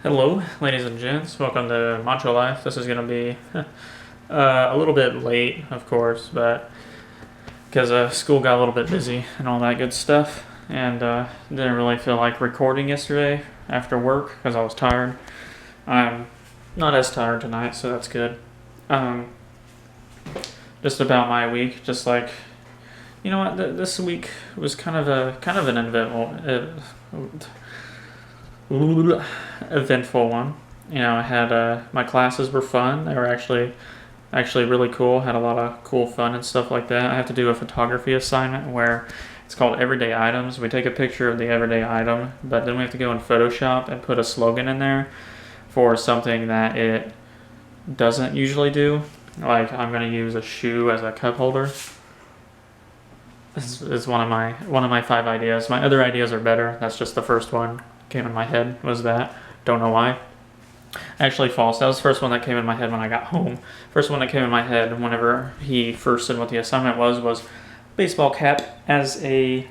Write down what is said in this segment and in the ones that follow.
Hello, ladies and gents. Welcome to Macho Life. This is going to be a little bit late, of course, but because school got a little bit busy and all that good stuff, and didn't really feel like recording yesterday after work because I was tired. I'm not as tired tonight, so that's good. Just about my week, just like this week was kind of an eventful one. I had my classes were fun. They were actually really cool. Had a lot of cool fun and stuff like that. I have to do a photography assignment where it's called everyday items. We take a picture of the everyday item, but then we have to go in Photoshop and put a slogan in there for something that it doesn't usually do. Like, I'm going to use a shoe as a cup holder. This is one of my 5 ideas. My other ideas are better. That's just the first one came in my head, was that. Don't know why. Actually, false. That was the first one that came in my head when I got home. First one that came in my head whenever he first said what the assignment was baseball cap as a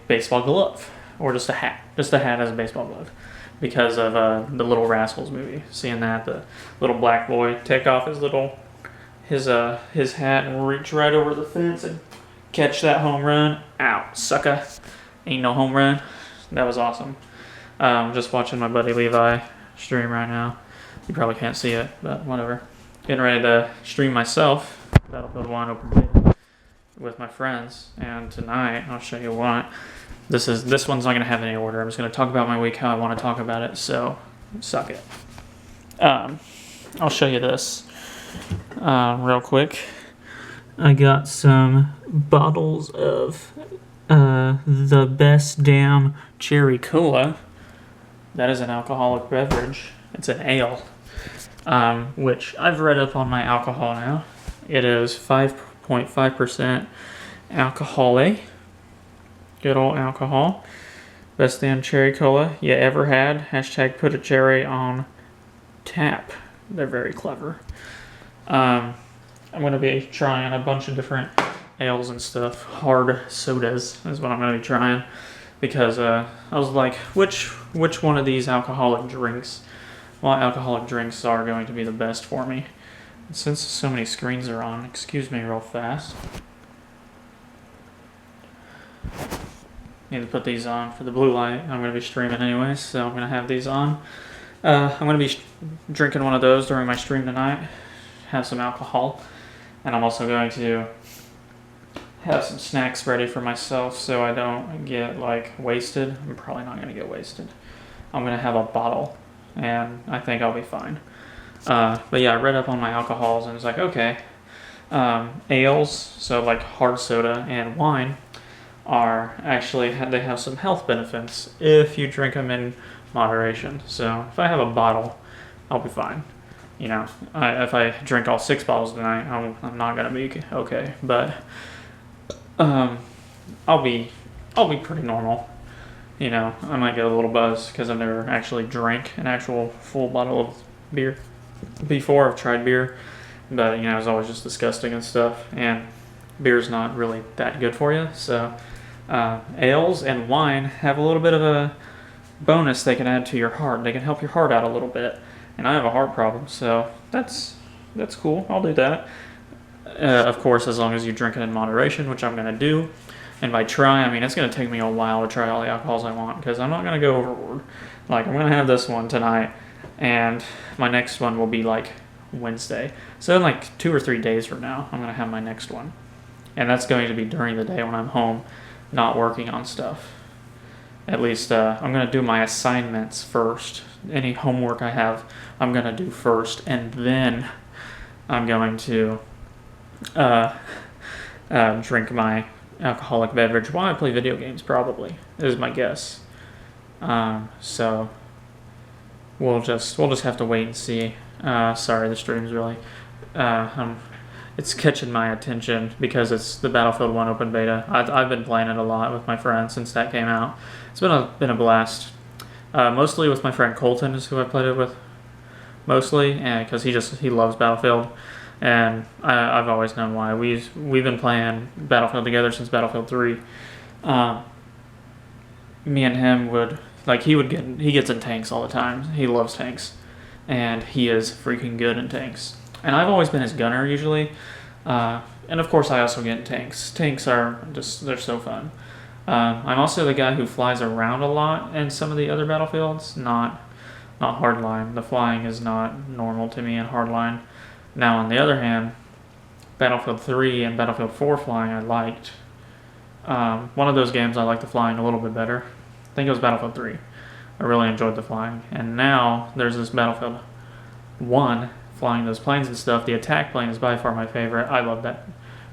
baseball glove, or just a hat. Just a hat as a baseball glove. Because of the Little Rascals movie. Seeing that, the little black boy take off his hat and reach right over the fence and catch that home run. Ow, sucker. Ain't no home run. That was awesome. Just watching my buddy Levi stream right now. You probably can't see it, but whatever. Getting ready to stream myself, Battlefield 1 open beta, with my friends. And tonight, I'll show you what. This one's not going to have any order. I'm just going to talk about my week how I want to talk about it, so suck it. I'll show you this real quick. I got some bottles of the best damn cherry cola. That is an alcoholic beverage. It's an ale, which I've read up on my alcohol now. It is 5.5% alcohol. Good old alcohol. Best damn cherry cola you ever had. # put a cherry on tap. They're very clever. I'm going to be trying a bunch of different ales and stuff. Hard sodas is what I'm going to be trying. Because I was like, which one of these alcoholic drinks are going to be the best for me? And since so many screens are on, excuse me real fast. Need to put these on for the blue light. I'm going to be streaming anyways, so I'm going to have these on. I'm going to be drinking one of those during my stream tonight. Have some alcohol. And I'm also going to have some snacks ready for myself so I don't get wasted. I'm probably not going to get wasted. I'm going to have a bottle and I think I'll be fine. But yeah, I read up on my alcohols and it's like, okay, ales, so like hard soda and wine are actually, they have some health benefits if you drink them in moderation. So if I have a bottle, I'll be fine. If I drink all 6 bottles tonight, I'm not going to be okay. But I'll be pretty normal. I might get a little buzz because I've never actually drank an actual full bottle of beer before. I've tried beer, but it's always just disgusting and stuff. And beer's not really that good for you. So ales and wine have a little bit of a bonus they can add to your heart. They can help your heart out a little bit. And I have a heart problem, so that's cool. I'll do that. Of course, as long as you drink it in moderation, which I'm going to do. And by try, I mean it's going to take me a while to try all the alcohols I want, because I'm not going to go overboard. I'm going to have this one tonight, and my next one will be Wednesday. So in 2 or 3 days from now, I'm going to have my next one. And that's going to be during the day when I'm home, not working on stuff. At least I'm going to do my assignments first. Any homework I have, I'm going to do first, and then I'm going to drink my alcoholic beverage while I play video games, probably, is my guess. So we'll just have to wait and see. Sorry, the stream's really it's catching my attention because it's the Battlefield 1 open beta. I've been playing it a lot with my friends since that came out. It's been a blast. Mostly with my friend Colton is who I played it with. Mostly, because he loves Battlefield. And I've always known why. We've been playing Battlefield together since Battlefield 3. Me and him would like he gets in tanks all the time. He loves tanks, and he is freaking good in tanks. And I've always been his gunner usually, and of course I also get in tanks. Tanks are they're so fun. I'm also the guy who flies around a lot in some of the other battlefields, not hardline. The flying is not normal to me in hardline. Now on the other hand, Battlefield 3 and Battlefield 4 flying I liked. One of those games I liked the flying a little bit better. I think it was Battlefield 3. I really enjoyed the flying. And now there's this Battlefield 1 flying those planes and stuff. The attack plane is by far my favorite. I love that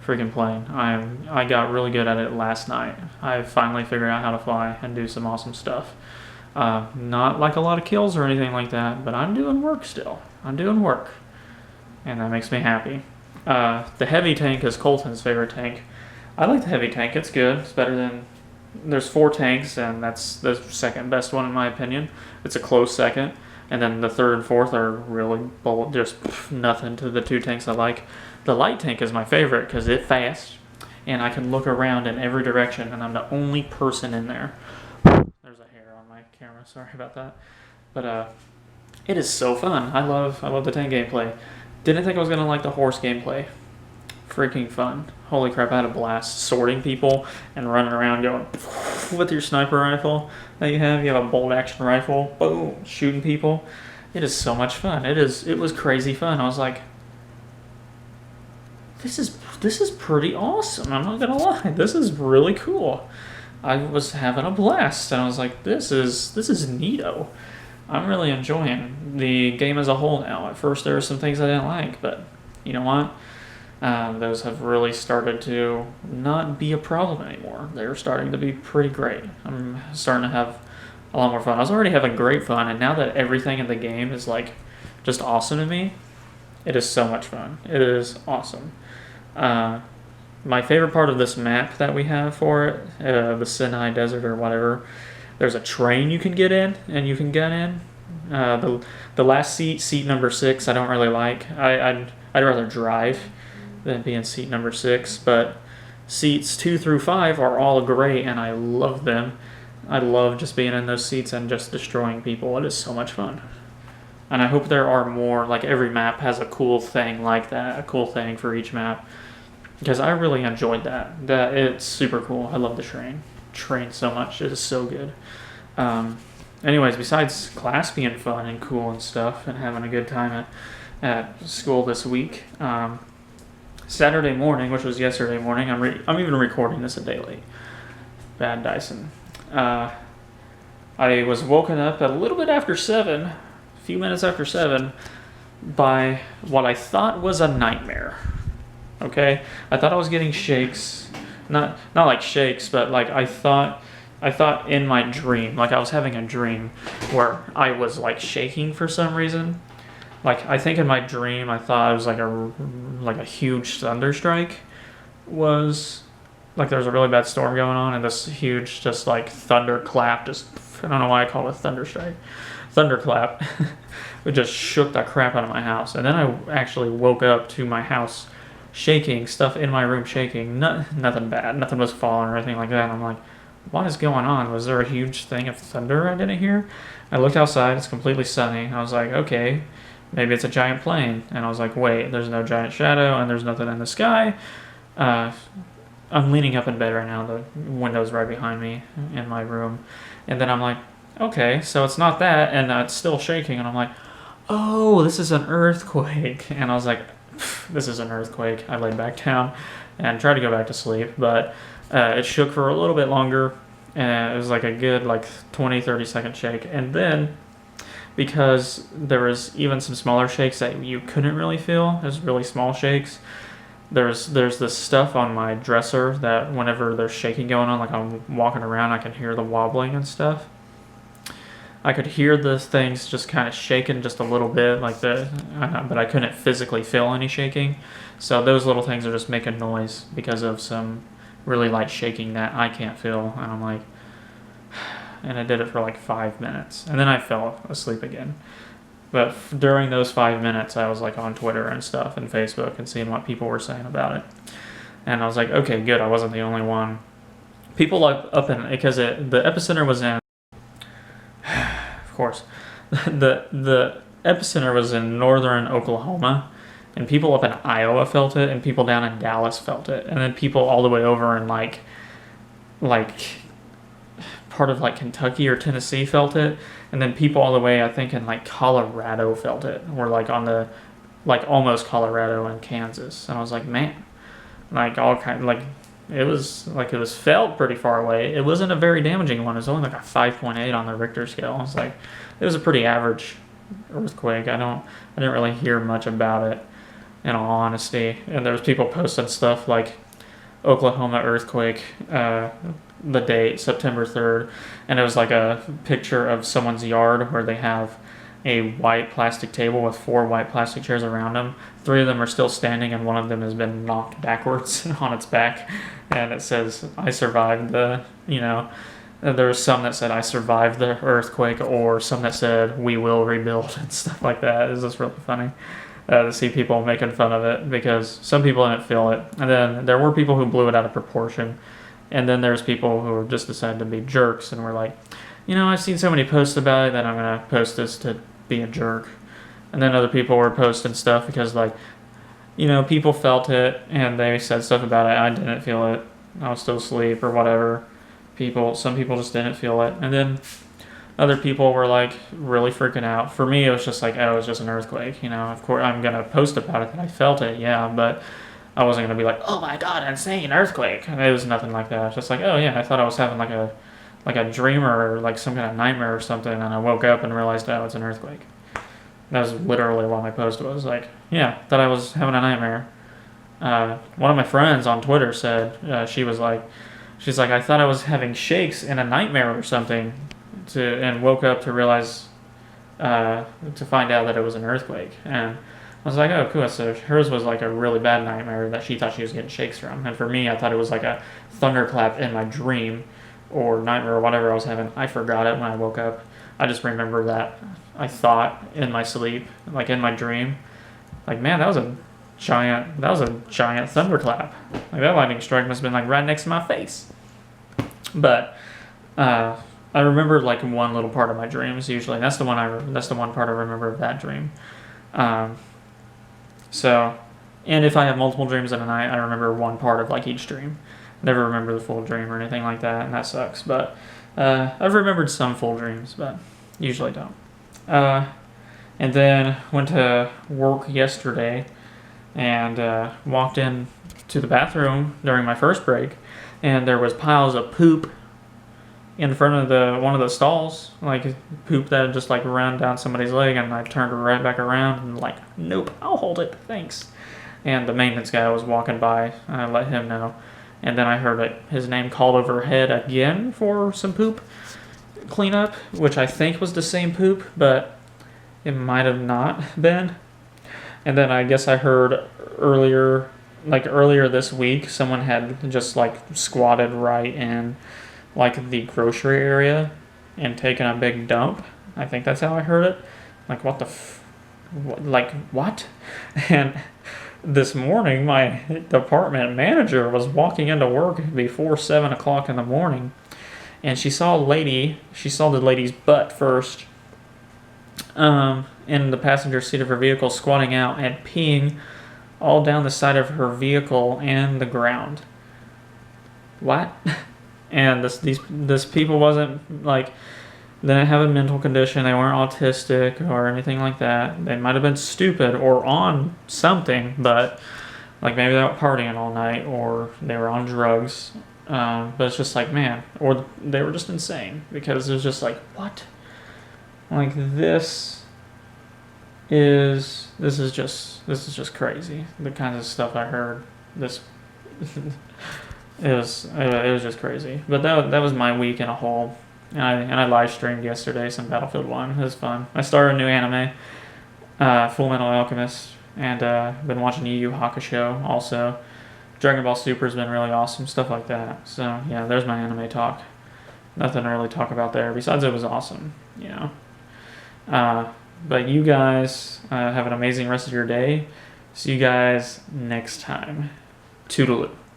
freaking plane. I got really good at it last night. I finally figured out how to fly and do some awesome stuff. Not like a lot of kills or anything like that, but I'm doing work still. I'm doing work. And that makes me happy. The heavy tank is Colton's favorite tank. I like the heavy tank. It's good. It's better than... There's 4 tanks, and that's the second best one in my opinion. It's a close second. And then the third and fourth are really just nothing to the 2 tanks I like. The light tank is my favorite because it's fast, and I can look around in every direction, and I'm the only person in there. There's a hair on my camera. Sorry about that. But it is so fun. I love the tank gameplay. Didn't think I was gonna like the horse gameplay. Freaking fun. Holy crap, I had a blast sorting people and running around going with your sniper rifle that you have. You have a bolt action rifle, boom, shooting people. It is so much fun. It was crazy fun. I was like, this is pretty awesome. I'm not gonna lie. This is really cool. I was having a blast, and I was like, this is neato. I'm really enjoying the game as a whole now. At first there were some things I didn't like, but you know what? Those have really started to not be a problem anymore. They're starting to be pretty great. I'm starting to have a lot more fun. I was already having great fun, and now that everything in the game is like just awesome to me, it is so much fun. It is awesome. My favorite part of this map that we have for it, the Sinai Desert or whatever, there's a train you can get in, and you can get in. The last seat number 6, I don't really like. I'd rather drive than be in seat number 6, but seats 2 through 5 are all great, and I love them. I love just being in those seats and just destroying people. It is so much fun. And I hope there are more, like every map has a cool thing like that, a cool thing for each map, because I really enjoyed that. It's super cool. I love the train so much. It is so good. Anyways, besides class being fun and cool and stuff and having a good time at school this week, Saturday morning, which was yesterday morning, I'm even recording this a day late. Bad Dyson. I was woken up at a little bit after 7, a few minutes after 7, by what I thought was a nightmare. Okay? I thought I was getting shakes. Not like shakes, but like I thought in my dream, like I was having a dream where I was like shaking for some reason. Like I think in my dream I thought it was like a huge thunderstrike was like there was a really bad storm going on, and this huge just like thunderclap, just I don't know why I call it thunderclap. It just shook the crap out of my house. And then I actually woke up to my house shaking, stuff in my room shaking. Nothing bad, nothing was falling or anything like that. And I'm like, what is going on? Was there a huge thing of thunder I didn't hear? I looked outside, it's completely sunny. I was like, okay, maybe it's a giant plane. And I was like, wait, there's no giant shadow and there's nothing in the sky. I'm leaning up in bed right now, the window's right behind me in my room. And then I'm like, okay, so it's not that, and it's still shaking. And I'm like, oh, this is an earthquake. And I was like, this is an earthquake. I laid back down and tried to go back to sleep, but it shook for a little bit longer, and it was like a good 20-30 second shake. And then because there was even some smaller shakes that you couldn't really feel, it was really small shakes, there's this stuff on my dresser that whenever there's shaking going on, like I'm walking around, I can hear the wobbling and stuff. I could hear the things just kind of shaking just a little bit, but I couldn't physically feel any shaking. So those little things are just making noise because of some really light shaking that I can't feel. And I'm like, and I did it for like 5 minutes, and then I fell asleep again. But during those 5 minutes, I was like on Twitter and stuff and Facebook and seeing what people were saying about it. And I was like, okay, good, I wasn't the only one. People up in, because the epicenter was in course. The epicenter was in northern Oklahoma, and people up in Iowa felt it, and people down in Dallas felt it, and then people all the way over in like part of like Kentucky or Tennessee felt it, and then people all the way I think in like Colorado felt it, or like on the like almost Colorado and Kansas, and I was like, man, like all kind like it was felt pretty far away. It wasn't a very damaging one. It was only like a 5.8 on the Richter scale. I was like, it was a pretty average earthquake. I didn't really hear much about it, in all honesty. And there was people posting stuff like Oklahoma earthquake, the date September 3rd, and it was like a picture of someone's yard where they have a white plastic table with 4 white plastic chairs around them. 3 of them are still standing, and one of them has been knocked backwards on its back, and it says, "I survived the," there was some that said, "I survived the earthquake," or some that said, "We will rebuild," and stuff like that. It's just really funny to see people making fun of it, because some people didn't feel it, and then there were people who blew it out of proportion, and then there's people who just decided to be jerks and were like, I've seen so many posts about it that I'm going to post this to be a jerk. And then other people were posting stuff because people felt it and they said stuff about it. I didn't feel it. I was still asleep or whatever. Some people just didn't feel it. And then other people were like really freaking out. For me, it was just like, oh, it was just an earthquake. Of course I'm going to post about it that I felt it. Yeah. But I wasn't going to be like, oh my God, insane earthquake. And it was nothing like that. It's just like, oh yeah, I thought I was having like a dream or like some kind of nightmare or something, and I woke up and realized, oh, it's an earthquake. That was literally what my post was. Like, yeah, thought I was having a nightmare. One of my friends on Twitter said, she's like, I thought I was having shakes in a nightmare or something, and woke up to realize, to find out that it was an earthquake. And I was like, oh, cool. So hers was like a really bad nightmare that she thought she was getting shakes from. And for me, I thought it was like a thunderclap in my dream or nightmare or whatever I was having. I forgot it when I woke up. I just remember that I thought in my sleep, like in my dream, like, man, that was a giant thunderclap. Like that lightning strike must have been like right next to my face. But I remember like one little part of my dreams usually. That's the one part I remember of that dream. So, and if I have multiple dreams in a night, I remember one part of like each dream. Never remember the full dream or anything like that, and that sucks. But I've remembered some full dreams, but usually don't. And then went to work yesterday and walked in to the bathroom during my first break, and there was piles of poop in front of one of the stalls, like poop that had just like run down somebody's leg, and I turned right back around and like, nope, I'll hold it, thanks. And the maintenance guy was walking by, and I let him know. And then I heard his name called overhead again for some poop cleanup, which I think was the same poop, but it might have not been. And then I guess I heard earlier this week, someone had just like squatted right in like the grocery area and taken a big dump. I think that's how I heard it. Like, what? And this morning, my department manager was walking into work before 7 o'clock in the morning, and she saw the lady's butt first in the passenger seat of her vehicle, squatting out and peeing all down the side of her vehicle and the ground. What? And this people wasn't like, they didn't have a mental condition, they weren't autistic or anything like that. They might have been stupid or on something, but like maybe they were partying all night or they were on drugs. But it's just like, man, or they were just insane, because it was just like, what? Like this is just crazy. The kinds of stuff I heard. It was just crazy. But that was my week in a whole. And I live streamed yesterday some Battlefield 1. It was fun. I started a new anime, Full Metal Alchemist, and been watching Yu Yu Hakusho also. Dragon Ball Super has been really awesome, stuff like that. So yeah, there's my anime talk. Nothing to really talk about there, besides it was awesome, But you guys have an amazing rest of your day. See you guys next time. Toodaloo.